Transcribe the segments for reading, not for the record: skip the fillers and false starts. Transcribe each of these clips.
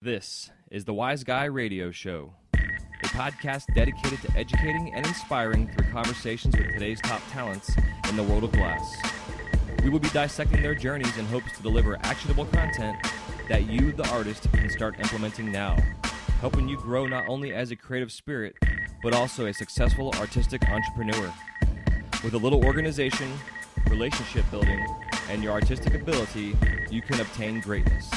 This is the Wise Guy Radio Show, a podcast dedicated to educating and inspiring through conversations with today's top talents in the world of glass. We will be dissecting their journeys in hopes to deliver actionable content that you, the artist, can start implementing now, helping you grow not only as a creative spirit, but also a successful artistic entrepreneur. With a little organization, relationship building, and your artistic ability, you can obtain greatness.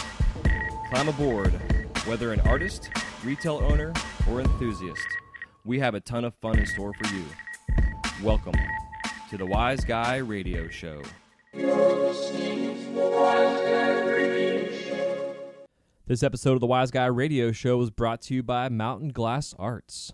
Climb aboard, whether an artist, retail owner, or enthusiast. We have a ton of fun in store for you. Welcome to the Wise Guy Radio Show. This episode of the Wise Guy Radio Show is brought to you by Mountain Glass Arts.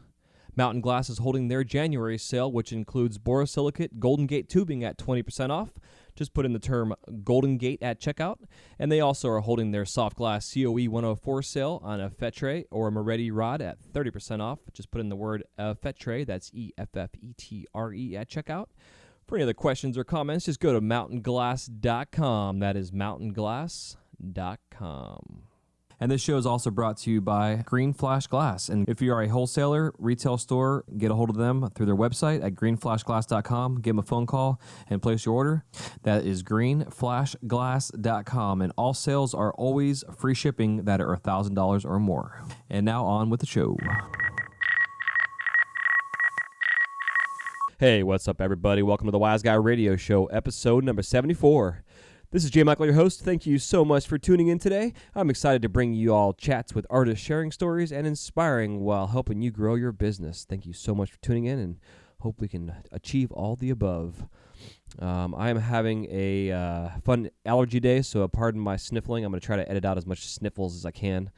Mountain Glass is holding their January sale, which includes borosilicate Golden Gate tubing at 20% off. Just put in the term Golden Gate at checkout. And they also are holding their soft glass COE 104 sale on a Fetre or a Moretti rod at 30% off. Just put in the word Fetre, that's E-F-F-E-T-R-E at checkout. For any other questions or comments, just go to mountainglass.com. That is mountainglass.com. And this show is also brought to you by Green Flash Glass. And if you are a wholesaler, retail store, get a hold of them through their website at greenflashglass.com. Give them a phone call and place your order. That is greenflashglass.com. And all sales are always free shipping that are $1,000 or more. And now on with the show. Hey, what's up, everybody? Welcome to the Wise Guy Radio Show, episode number 74. This is Jay Michael, your host. Thank you so much for tuning in today. I'm excited to bring you all chats with artists sharing stories and inspiring while helping you grow your business. Thank you so much for tuning in, and hope we can achieve all the above. I am having a fun allergy day, so pardon my sniffling. I'm going to try to edit out as much sniffles as I can,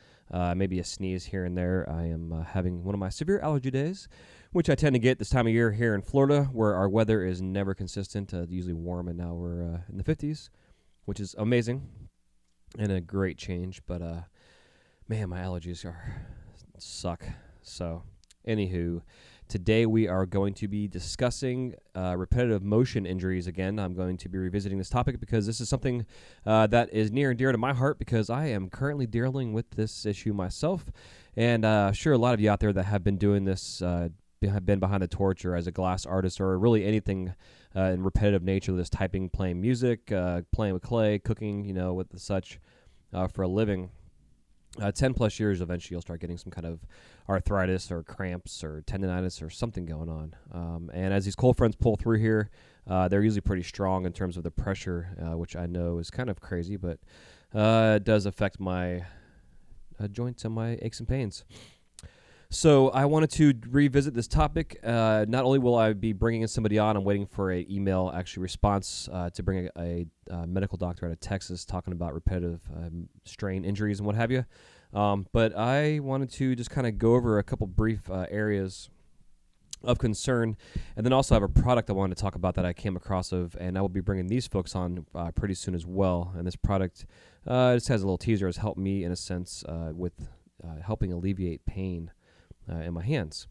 maybe a sneeze here and there. I am having one of my severe allergy days, which I tend to get this time of year here in Florida, where our weather is never consistent, usually warm, and now we're in the 50s. Which is amazing and a great change, but man, my allergies suck. So, anywho, today we are going to be discussing repetitive motion injuries again. I'm going to be revisiting this topic because this is something that is near and dear to my heart because I am currently dealing with this issue myself, and sure, a lot of you out there that have been doing this have been behind the torch or as a glass artist or really anything in repetitive nature, this typing, playing music, playing with clay, cooking, with the such for a living. 10 plus years, eventually you'll start getting some kind of arthritis or cramps or tendonitis or something going on. And as these cold fronts pull through here, they're usually pretty strong in terms of the pressure, which I know is kind of crazy, but it does affect my joints and my aches and pains. So I wanted to revisit this topic. Not only will I be bringing in somebody on, I'm waiting for an email response to bring a medical doctor out of Texas talking about repetitive strain injuries and what have you. But I wanted to just kind of go over a couple brief areas of concern, and then also have a product I wanted to talk about that I came across and I will be bringing these folks on pretty soon as well. And this product just has a little teaser, has helped me in a sense with helping alleviate pain in my hands.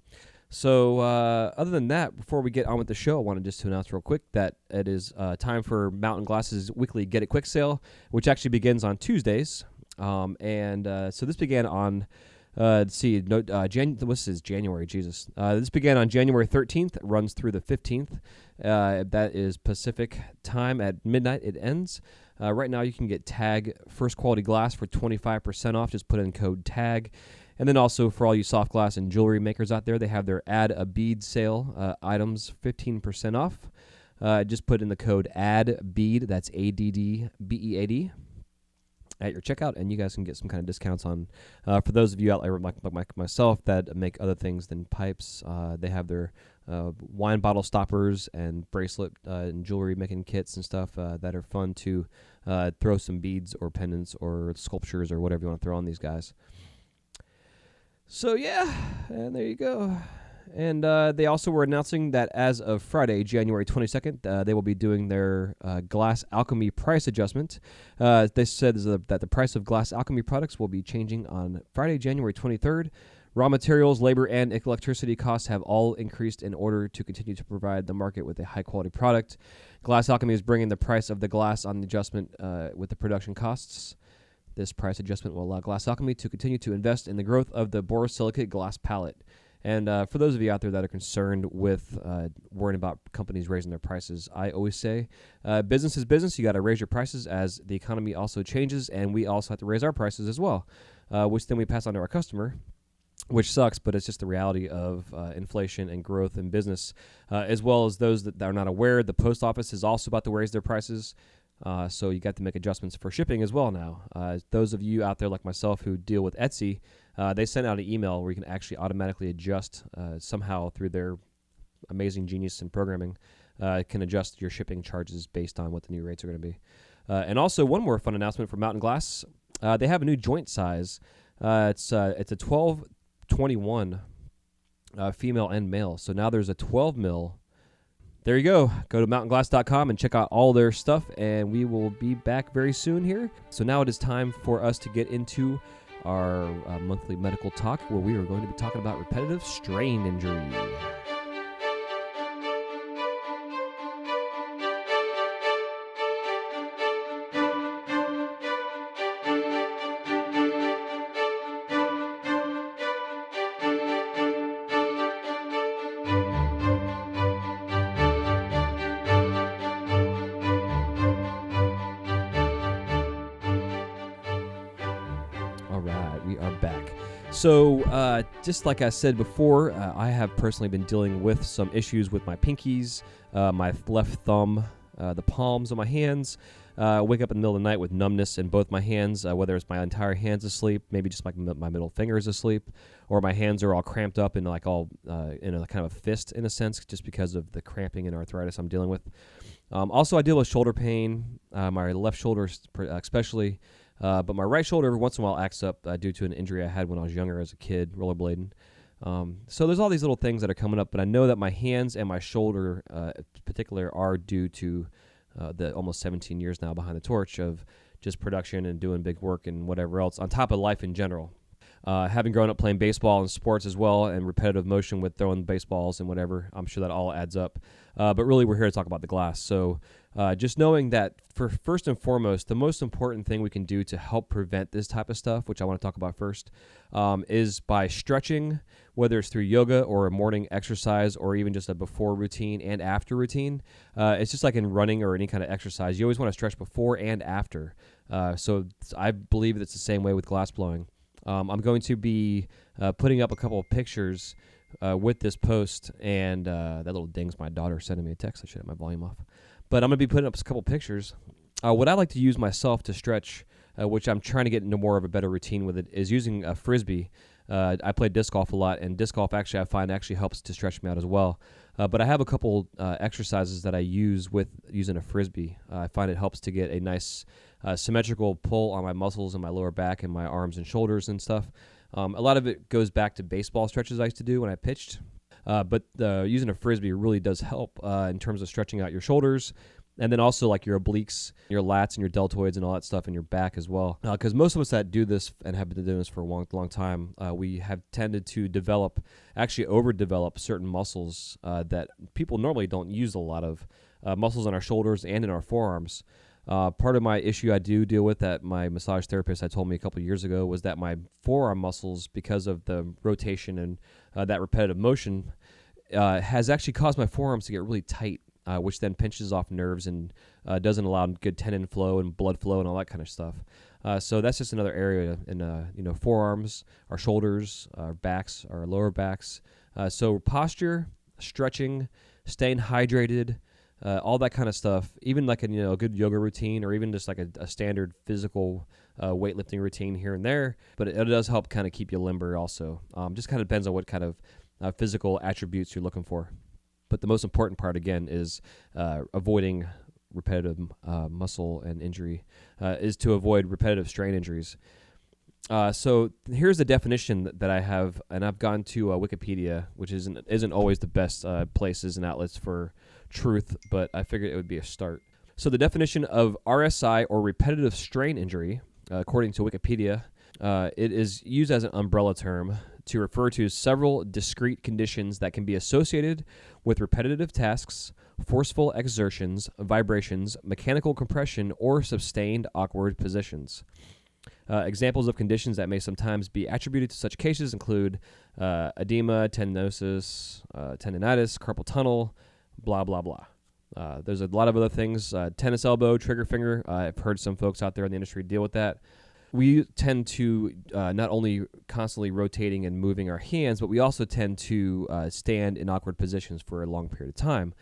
So other than that, before we get on with the show, I wanted just to announce real quick that it is time for Mountain Glass's weekly Get It Quick sale, which actually begins on Tuesdays. So this began on, this is January, Jesus. This began on January 13th, runs through the 15th. That is Pacific time at midnight. It ends. Right now you can get TAG First Quality Glass for 25% off. Just put in code TAG. And then also for all you soft glass and jewelry makers out there, they have their Add a Bead sale items 15% off. Just put in the code ADDBEAD, that's ADDBEAD, at your checkout, and you guys can get some kind of discounts on. For those of you out there like myself that make other things than pipes, they have their wine bottle stoppers and bracelet and jewelry making kits and stuff that are fun to throw some beads or pendants or sculptures or whatever you want to throw on these guys. So yeah, and there you go. And they also were announcing that as of Friday, January 22nd, they will be doing their Glass Alchemy price adjustment. They said that the price of Glass Alchemy products will be changing on Friday, January 23rd. Raw materials, labor, and electricity costs have all increased in order to continue to provide the market with a high-quality product. Glass Alchemy is bringing the price of the glass on the adjustment with the production costs. This price adjustment will allow Glass Alchemy to continue to invest in the growth of the borosilicate glass palette. And for those of you out there that are concerned with worrying about companies raising their prices, I always say business is business. You got to raise your prices as the economy also changes, and we also have to raise our prices as well, which then we pass on to our customer, which sucks, but it's just the reality of inflation and growth in business. As well as those that are not aware, the post office is also about to raise their prices. So you got to make adjustments for shipping as well now. Those of you out there like myself who deal with Etsy, they sent out an email where you can actually automatically adjust somehow through their amazing genius in programming, can adjust your shipping charges based on what the new rates are going to be. And also one more fun announcement for Mountain Glass. They have a new joint size. It's a 12-21 female and male. So now there's a 12 mil. There you go. Go to mountainglass.com and check out all their stuff, and we will be back very soon here. So now it is time for us to get into our monthly medical talk, where we are going to be talking about repetitive strain injury. So just like I said before, I have personally been dealing with some issues with my pinkies, my left thumb, the palms of my hands. Wake up in the middle of the night with numbness in both my hands, whether it's my entire hands asleep, maybe just like my middle fingers asleep, or my hands are all cramped up and like all in a kind of a fist in a sense, just because of the cramping and arthritis I'm dealing with. Also, I deal with shoulder pain, my left shoulder especially. But my right shoulder every once in a while acts up due to an injury I had when I was younger as a kid, rollerblading. So there's all these little things that are coming up, but I know that my hands and my shoulder in particular are due to the almost 17 years now behind the torch of just production and doing big work and whatever else, on top of life in general. Having grown up playing baseball and sports as well, and repetitive motion with throwing baseballs and whatever, I'm sure that all adds up. But really, we're here to talk about the glass. So just knowing that, for first and foremost, the most important thing we can do to help prevent this type of stuff, which I want to talk about first, is by stretching, whether it's through yoga or a morning exercise or even just a before routine and after routine. It's just like in running or any kind of exercise. You always want to stretch before and after. So I believe it's the same way with glass blowing. I'm going to be putting up a couple of pictures with this post, and that little ding's my daughter sending me a text. I should have my volume off. But I'm going to be putting up a couple of pictures. What I like to use myself to stretch, which I'm trying to get into more of a better routine with it, is using a Frisbee. I play disc golf a lot, and disc golf I find helps to stretch me out as well. But I have a couple exercises that I use with using a Frisbee. I find it helps to get a nice symmetrical pull on my muscles in my lower back and my arms and shoulders and stuff. A lot of it goes back to baseball stretches I used to do when I pitched. But using a Frisbee really does help in terms of stretching out your shoulders, and then also like your obliques, your lats and your deltoids and all that stuff in your back as well. Because most of us that do this and have been doing this for a long time, we have tended to overdevelop certain muscles that people normally don't use a lot of, muscles in our shoulders and in our forearms. Part of my issue I do deal with that my massage therapist had told me a couple of years ago was that my forearm muscles, because of the rotation and that repetitive motion, has actually caused my forearms to get really tight, which then pinches off nerves and doesn't allow good tendon flow and blood flow and all that kind of stuff. So that's just another area in forearms, our shoulders, our backs, our lower backs. So posture, stretching, staying hydrated, all that kind of stuff, even like a good yoga routine or even just like a standard physical weightlifting routine here and there. But it does help kind of keep you limber also. Just kind of depends on what kind of physical attributes you're looking for. But the most important part, again, is avoiding repetitive muscle and injury, is to avoid repetitive strain injuries. So here's the definition that I have, and I've gone to Wikipedia, which isn't always the best places and outlets for truth, but I figured it would be a start. So the definition of RSI, or repetitive strain injury, according to Wikipedia, it is used as an umbrella term to refer to several discrete conditions that can be associated with repetitive tasks, forceful exertions, vibrations, mechanical compression, or sustained awkward positions. Examples of conditions that may sometimes be attributed to such cases include edema, tendinosis, tendinitis, carpal tunnel, blah, blah, blah. There's a lot of other things. Tennis elbow, trigger finger. I've heard some folks out there in the industry deal with that. We tend to not only constantly rotating and moving our hands, but we also tend to stand in awkward positions for a long period of time.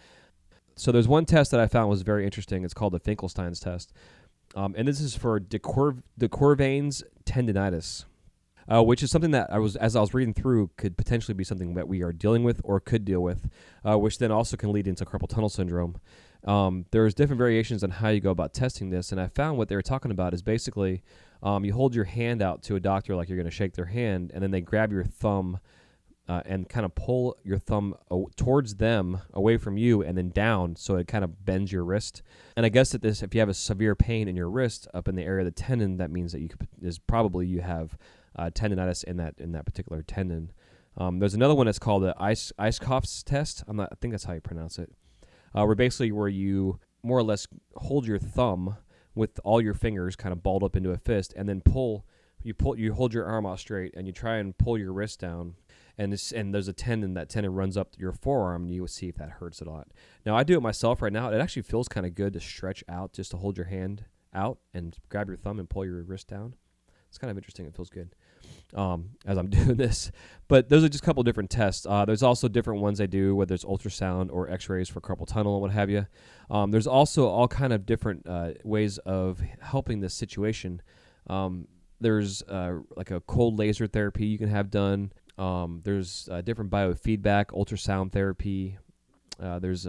So there's one test that I found was very interesting. It's called the Finkelstein's test. And this is for de Quervain's tendinitis, which is something that as I was reading through, could potentially be something that we are dealing with or could deal with, which then also can lead into carpal tunnel syndrome. There's different variations on how you go about testing this, and I found what they were talking about is basically you hold your hand out to a doctor like you're going to shake their hand, and then they grab your thumb and kind of pull your thumb towards them, away from you, and then down, so it kind of bends your wrist. And I guess that if you have a severe pain in your wrist up in the area of the tendon, that means that you have tendinitis in that particular tendon. There's another one that's called the Eichhoff's test. I think that's how you pronounce it. Where you more or less hold your thumb with all your fingers kind of balled up into a fist, and then you hold your arm out straight, and you try and pull your wrist down. And there's a tendon. That tendon runs up your forearm, and you will see if that hurts a lot. Now, I do it myself right now. It actually feels kind of good to stretch out, just to hold your hand out and grab your thumb and pull your wrist down. It's kind of interesting. It feels good as I'm doing this. But those are just a couple different tests. There's also different ones I do, whether it's ultrasound or x-rays for carpal tunnel and what have you. There's also all kind of different ways of helping this situation. There's like a cold laser therapy you can have done. There's different biofeedback, ultrasound therapy. There's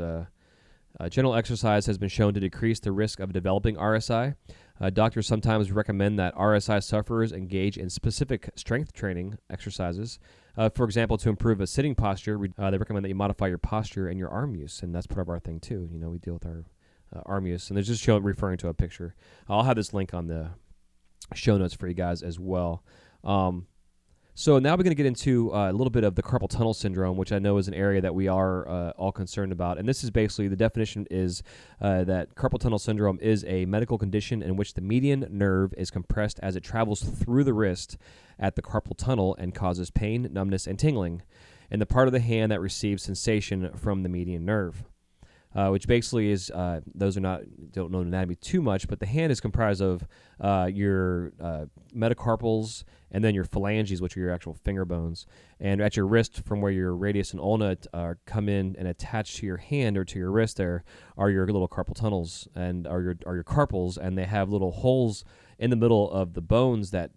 general exercise has been shown to decrease the risk of developing RSI. Doctors sometimes recommend that RSI sufferers engage in specific strength training exercises. For example, to improve a sitting posture, they recommend that you modify your posture and your arm use, and that's part of our thing too. We deal with our arm use, and there's just referring to a picture. I'll have this link on the show notes for you guys as well. So now we're going to get into a little bit of the carpal tunnel syndrome, which I know is an area that we are all concerned about. And this is basically, the definition is that carpal tunnel syndrome is a medical condition in which the median nerve is compressed as it travels through the wrist at the carpal tunnel and causes pain, numbness, and tingling in the part of the hand that receives sensation from the median nerve. Which basically is, don't know anatomy too much, but the hand is comprised of your metacarpals and then your phalanges, which are your actual finger bones. And at your wrist, from where your radius and ulna come in and attach to your hand or to your wrist, there are your little carpal tunnels and are your carpals, and they have little holes in the middle of the bones that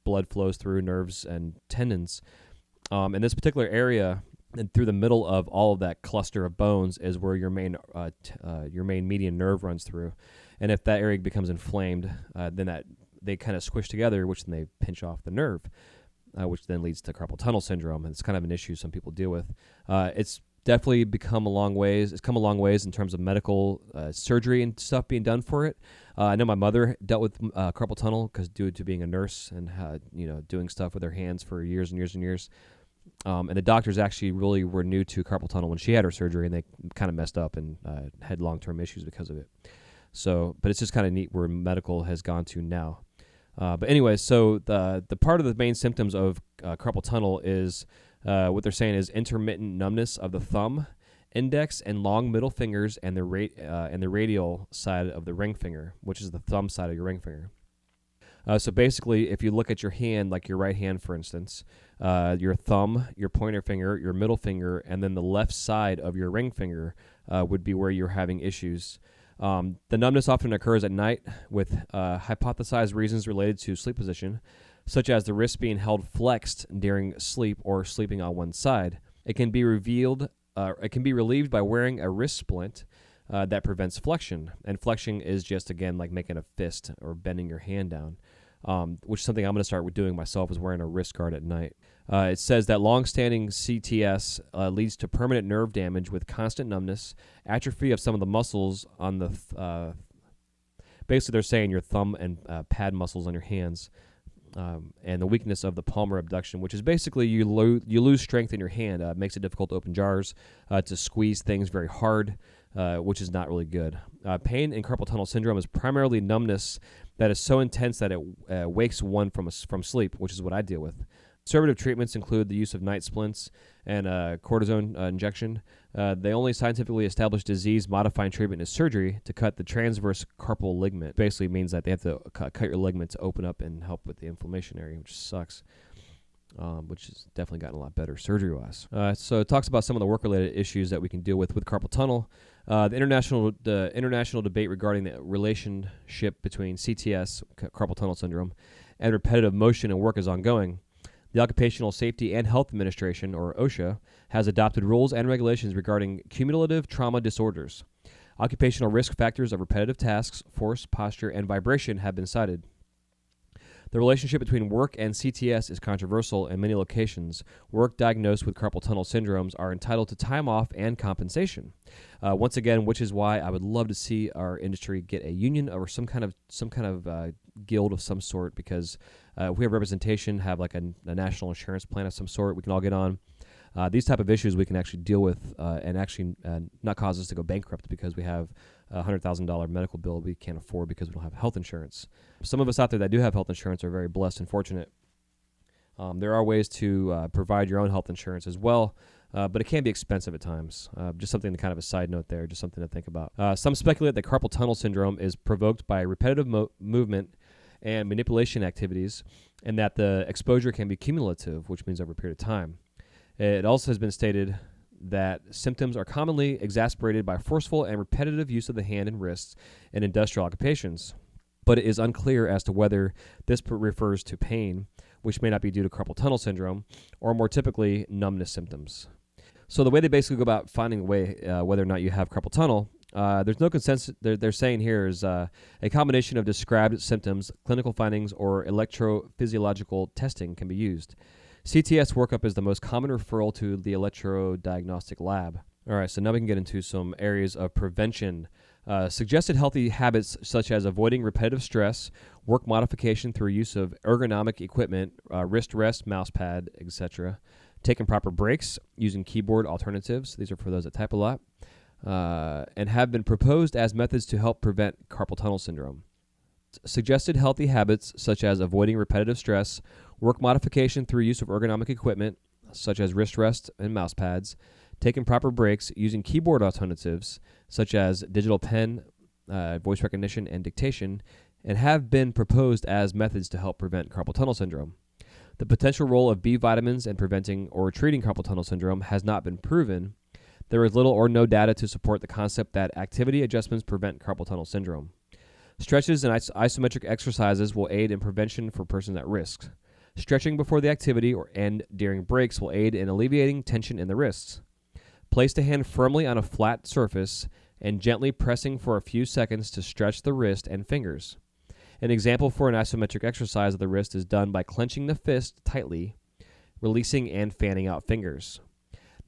blood flows through, nerves and tendons. In this particular area, and through the middle of all of that cluster of bones is where your main median nerve runs through. And if that area becomes inflamed, then they kind of squish together, which then they pinch off the nerve, which then leads to carpal tunnel syndrome. And it's kind of an issue some people deal with. It's definitely come a long ways in terms of medical surgery and stuff being done for it. I know my mother dealt with carpal tunnel due to being a nurse and doing stuff with her hands for years and years and years. And the doctors actually really were new to carpal tunnel when she had her surgery, and they kind of messed up and had long-term issues because of it. So, but it's just kind of neat where medical has gone to now. But anyway, so the part of the main symptoms of carpal tunnel is what they're saying is intermittent numbness of the thumb, index, and long middle fingers, and the radial side of the ring finger, which is the thumb side of your ring finger. So basically, if you look at your hand, like your right hand, for instance, your thumb, your pointer finger, your middle finger, and then the left side of your ring finger would be where you're having issues. The numbness often occurs at night with hypothesized reasons related to sleep position, such as the wrist being held flexed during sleep or sleeping on one side. It can be relieved by wearing a wrist splint that prevents flexion. And flexion is just, again, like making a fist or bending your hand down. Which is something I'm going to start doing myself, is wearing a wrist guard at night. It says that long-standing CTS leads to permanent nerve damage with constant numbness, atrophy of some of the muscles on the basically they're saying your thumb and pad muscles on your hands, and the weakness of the palmar abduction, which is basically you lose strength in your hand. It makes it difficult to open jars, to squeeze things very hard, which is not really good. Pain in carpal tunnel syndrome is primarily numbness that is so intense that it wakes one from sleep, which is what I deal with. Conservative treatments include the use of night splints and cortisone injection. The only scientifically established disease-modifying treatment is surgery to cut the transverse carpal ligament. Basically means that they have to cut your ligament to open up and help with the inflammation area, which sucks. Which has definitely gotten a lot better surgery-wise. So it talks about some of the work-related issues that we can deal with carpal tunnel. The international debate regarding the relationship between CTS, carpal tunnel syndrome, and repetitive motion and work is ongoing. The Occupational Safety and Health Administration, or OSHA, has adopted rules and regulations regarding cumulative trauma disorders. Occupational risk factors of repetitive tasks, force, posture, and vibration have been cited. The relationship between work and CTS is controversial in many locations. Work diagnosed with carpal tunnel syndromes are entitled to time off and compensation. Once again, which is why I would love to see our industry get a union or some kind of guild of some sort, because if we have representation, have like a national insurance plan of some sort, we can all get on. These type of issues we can actually deal with and actually not cause us to go bankrupt because we have a $100,000 medical bill we can't afford because we don't have health insurance. Some of us out there that do have health insurance are very blessed and fortunate. There are ways to provide your own health insurance as well, but it can be expensive at times. Just something to kind of a side note there, just something to think about. Some speculate that carpal tunnel syndrome is provoked by repetitive movement and manipulation activities, and that the exposure can be cumulative, which means over a period of time. It also has been stated that symptoms are commonly exacerbated by forceful and repetitive use of the hand and wrists in industrial occupations, but it is unclear as to whether this refers to pain, which may not be due to carpal tunnel syndrome, or more typically numbness symptoms. So the way they basically go about finding a way whether or not you have carpal tunnel, there's no consensus. They're saying here is a combination of described symptoms, clinical findings, or electrophysiological testing can be used. CTS workup is the most common referral to the electrodiagnostic lab. All right, so now we can get into some areas of prevention. Suggested healthy habits such as avoiding repetitive stress, work modification through use of ergonomic equipment, wrist rest, mouse pad, etc. Taking proper breaks, using keyboard alternatives. These are for those that type a lot. And have been proposed as methods to help prevent carpal tunnel syndrome. Suggested healthy habits such as avoiding repetitive stress, work modification through use of ergonomic equipment such as wrist rest and mouse pads, taking proper breaks, using keyboard alternatives such as digital pen, voice recognition, and dictation, and have been proposed as methods to help prevent carpal tunnel syndrome. The potential role of B vitamins in preventing or treating carpal tunnel syndrome has not been proven. There is little or no data to support the concept that activity adjustments prevent carpal tunnel syndrome. Stretches and isometric exercises will aid in prevention for persons at risk. Stretching before the activity and during breaks will aid in alleviating tension in the wrists. Place the hand firmly on a flat surface and gently pressing for a few seconds to stretch the wrist and fingers. An example for an isometric exercise of the wrist is done by clenching the fist tightly, releasing and fanning out fingers.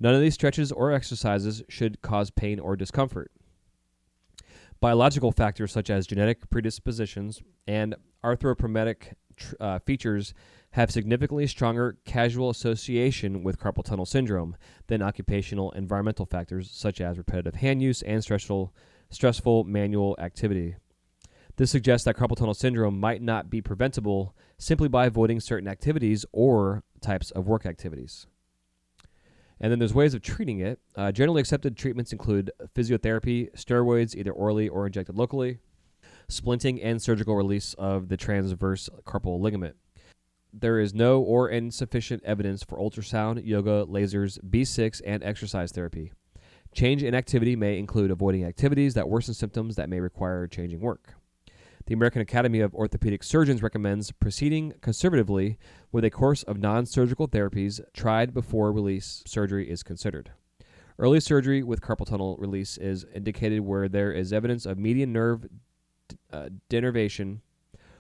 None of these stretches or exercises should cause pain or discomfort. Biological factors such as genetic predispositions and arthropometic features have significantly stronger causal association with carpal tunnel syndrome than occupational environmental factors such as repetitive hand use and stressful manual activity. This suggests that carpal tunnel syndrome might not be preventable simply by avoiding certain activities or types of work activities. And then there's ways of treating it. Generally accepted treatments include physiotherapy, steroids, either orally or injected locally, splinting, and surgical release of the transverse carpal ligament. There is no or insufficient evidence for ultrasound, yoga, lasers, B6, and exercise therapy. Change in activity may include avoiding activities that worsen symptoms that may require changing work. The American Academy of Orthopedic Surgeons recommends proceeding conservatively with a course of non-surgical therapies tried before release surgery is considered. Early surgery with carpal tunnel release is indicated where there is evidence of median nerve denervation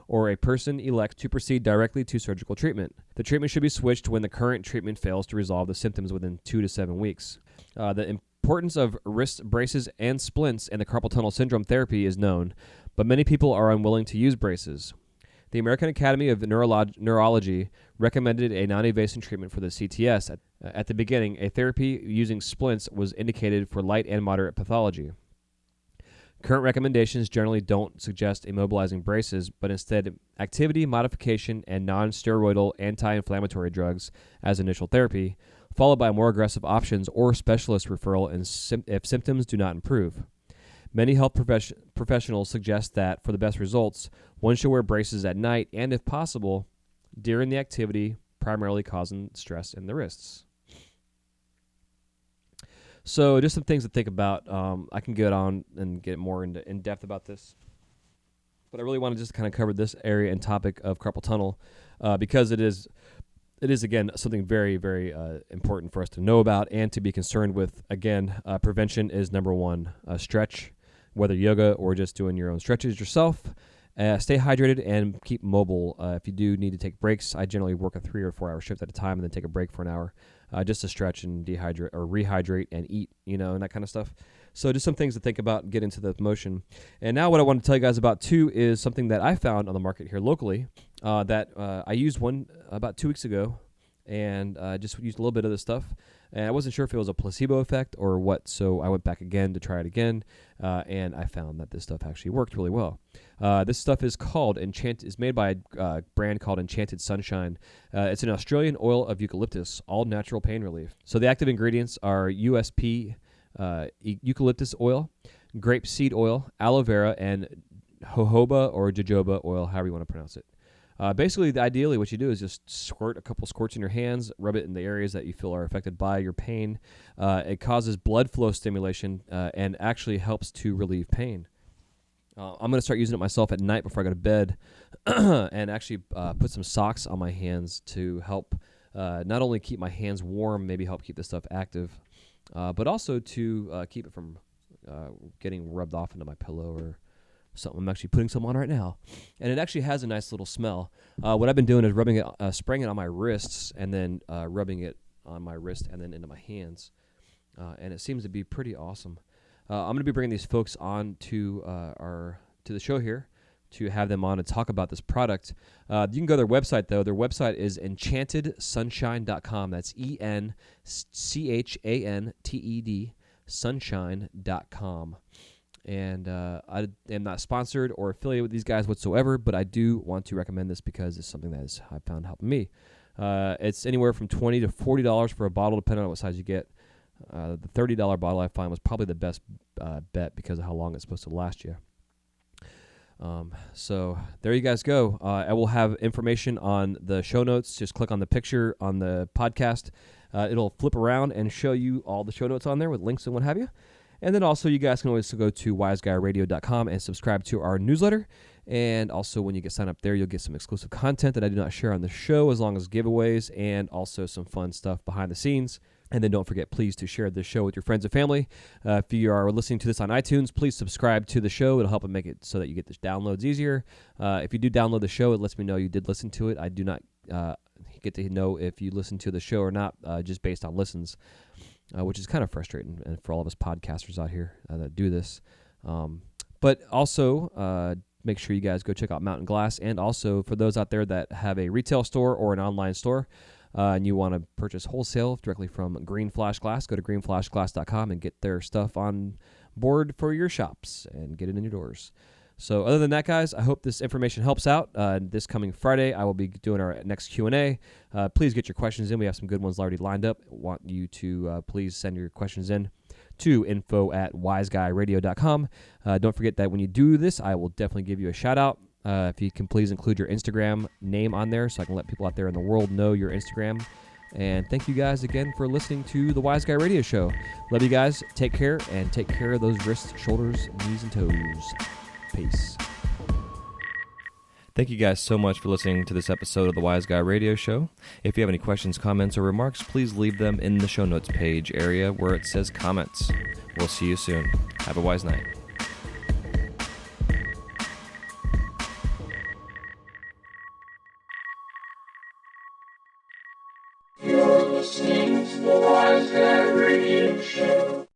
or a person elects to proceed directly to surgical treatment. The treatment should be switched when the current treatment fails to resolve the symptoms within 2 to 7 weeks. The importance of wrist braces and splints in the carpal tunnel syndrome therapy is known, but many people are unwilling to use braces. The American Academy of Neurology recommended a non-invasive treatment for the CTS. At the beginning, a therapy using splints was indicated for light and moderate pathology. Current recommendations generally don't suggest immobilizing braces, but instead activity modification and non-steroidal anti-inflammatory drugs as initial therapy, followed by more aggressive options or specialist referral if symptoms do not improve. Many health professionals suggest that for the best results, one should wear braces at night and, if possible, during the activity, primarily causing stress in the wrists. So just some things to think about. I can get on and get more in depth about this. But I really want to just kind of cover this area and topic of carpal tunnel because it is, again, something very, very important for us to know about and to be concerned with. Again, prevention is number one. Stretch, whether yoga or just doing your own stretches yourself. Stay hydrated and keep mobile. If you do need to take breaks, I generally work a 3 or 4 hour shift at a time and then take a break for an hour just to stretch and dehydrate or rehydrate and eat, and that kind of stuff. So just some things to think about and get into the motion. And now what I want to tell you guys about too is something that I found on the market here locally that I used one about 2 weeks ago and just used a little bit of this stuff. And I wasn't sure if it was a placebo effect or what, so I went back again to try it again, and I found that this stuff actually worked really well. This stuff is called is made by a brand called Enchanted Sunshine. It's an Australian oil of eucalyptus, all natural pain relief. So the active ingredients are USP eucalyptus oil, grape seed oil, aloe vera, and jojoba or jojoba oil, however you want to pronounce it. Basically, ideally, what you do is just squirt a couple squirts in your hands, rub it in the areas that you feel are affected by your pain. It causes blood flow stimulation and actually helps to relieve pain. I'm going to start using it myself at night before I go to bed and actually put some socks on my hands to help not only keep my hands warm, maybe help keep this stuff active, but also to keep it from getting rubbed off into my pillow or something. I'm actually putting some on right now, and it actually has a nice little smell. What I've been doing is rubbing it, spraying it on my wrists, and then rubbing it on my wrist and then into my hands, and it seems to be pretty awesome. I'm going to be bringing these folks on to the show here to have them on and talk about this product. You can go to their website though. Their website is enchantedsunshine.com. That's ENCHANTED sunshine.com. And I am not sponsored or affiliated with these guys whatsoever, but I do want to recommend this because it's something that I found helping me. It's anywhere from $20 to $40 for a bottle, depending on what size you get. The $30 bottle I find was probably the best bet because of how long it's supposed to last you. So there you guys go. I will have information on the show notes. Just click on the picture on the podcast. It'll flip around and show you all the show notes on there with links and what have you. And then also you guys can always go to wiseguyradio.com and subscribe to our newsletter. And also when you get signed up there, you'll get some exclusive content that I do not share on the show, as long as giveaways and also some fun stuff behind the scenes. And then don't forget, please, to share this show with your friends and family. If you are listening to this on iTunes, please subscribe to the show. It'll help make it so that you get the downloads easier. If you do download the show, it lets me know you did listen to it. I do not get to know if you listen to the show or not, just based on listens. Which is kind of frustrating and for all of us podcasters out here that do this. But also, make sure you guys go check out Mountain Glass. And also, for those out there that have a retail store or an online store, and you want to purchase wholesale directly from Green Flash Glass, go to greenflashglass.com and get their stuff on board for your shops and get it in your doors. So other than that, guys, I hope this information helps out. This coming Friday, I will be doing our next Q&A. Please get your questions in. We have some good ones already lined up. I want you to please send your questions in to info@wiseguyradio.com. Don't forget that when you do this, I will definitely give you a shout-out. If you can please include your Instagram name on there so I can let people out there in the world know your Instagram. And thank you guys again for listening to the Wise Guy Radio Show. Love you guys. Take care, and take care of those wrists, shoulders, knees, and toes. Peace. Thank you guys so much for listening to this episode of the Wise Guy Radio Show. If you have any questions, comments, or remarks, please leave them in the show notes page area where it says comments. We'll see you soon. Have a wise night. You're listening to the Wise Guy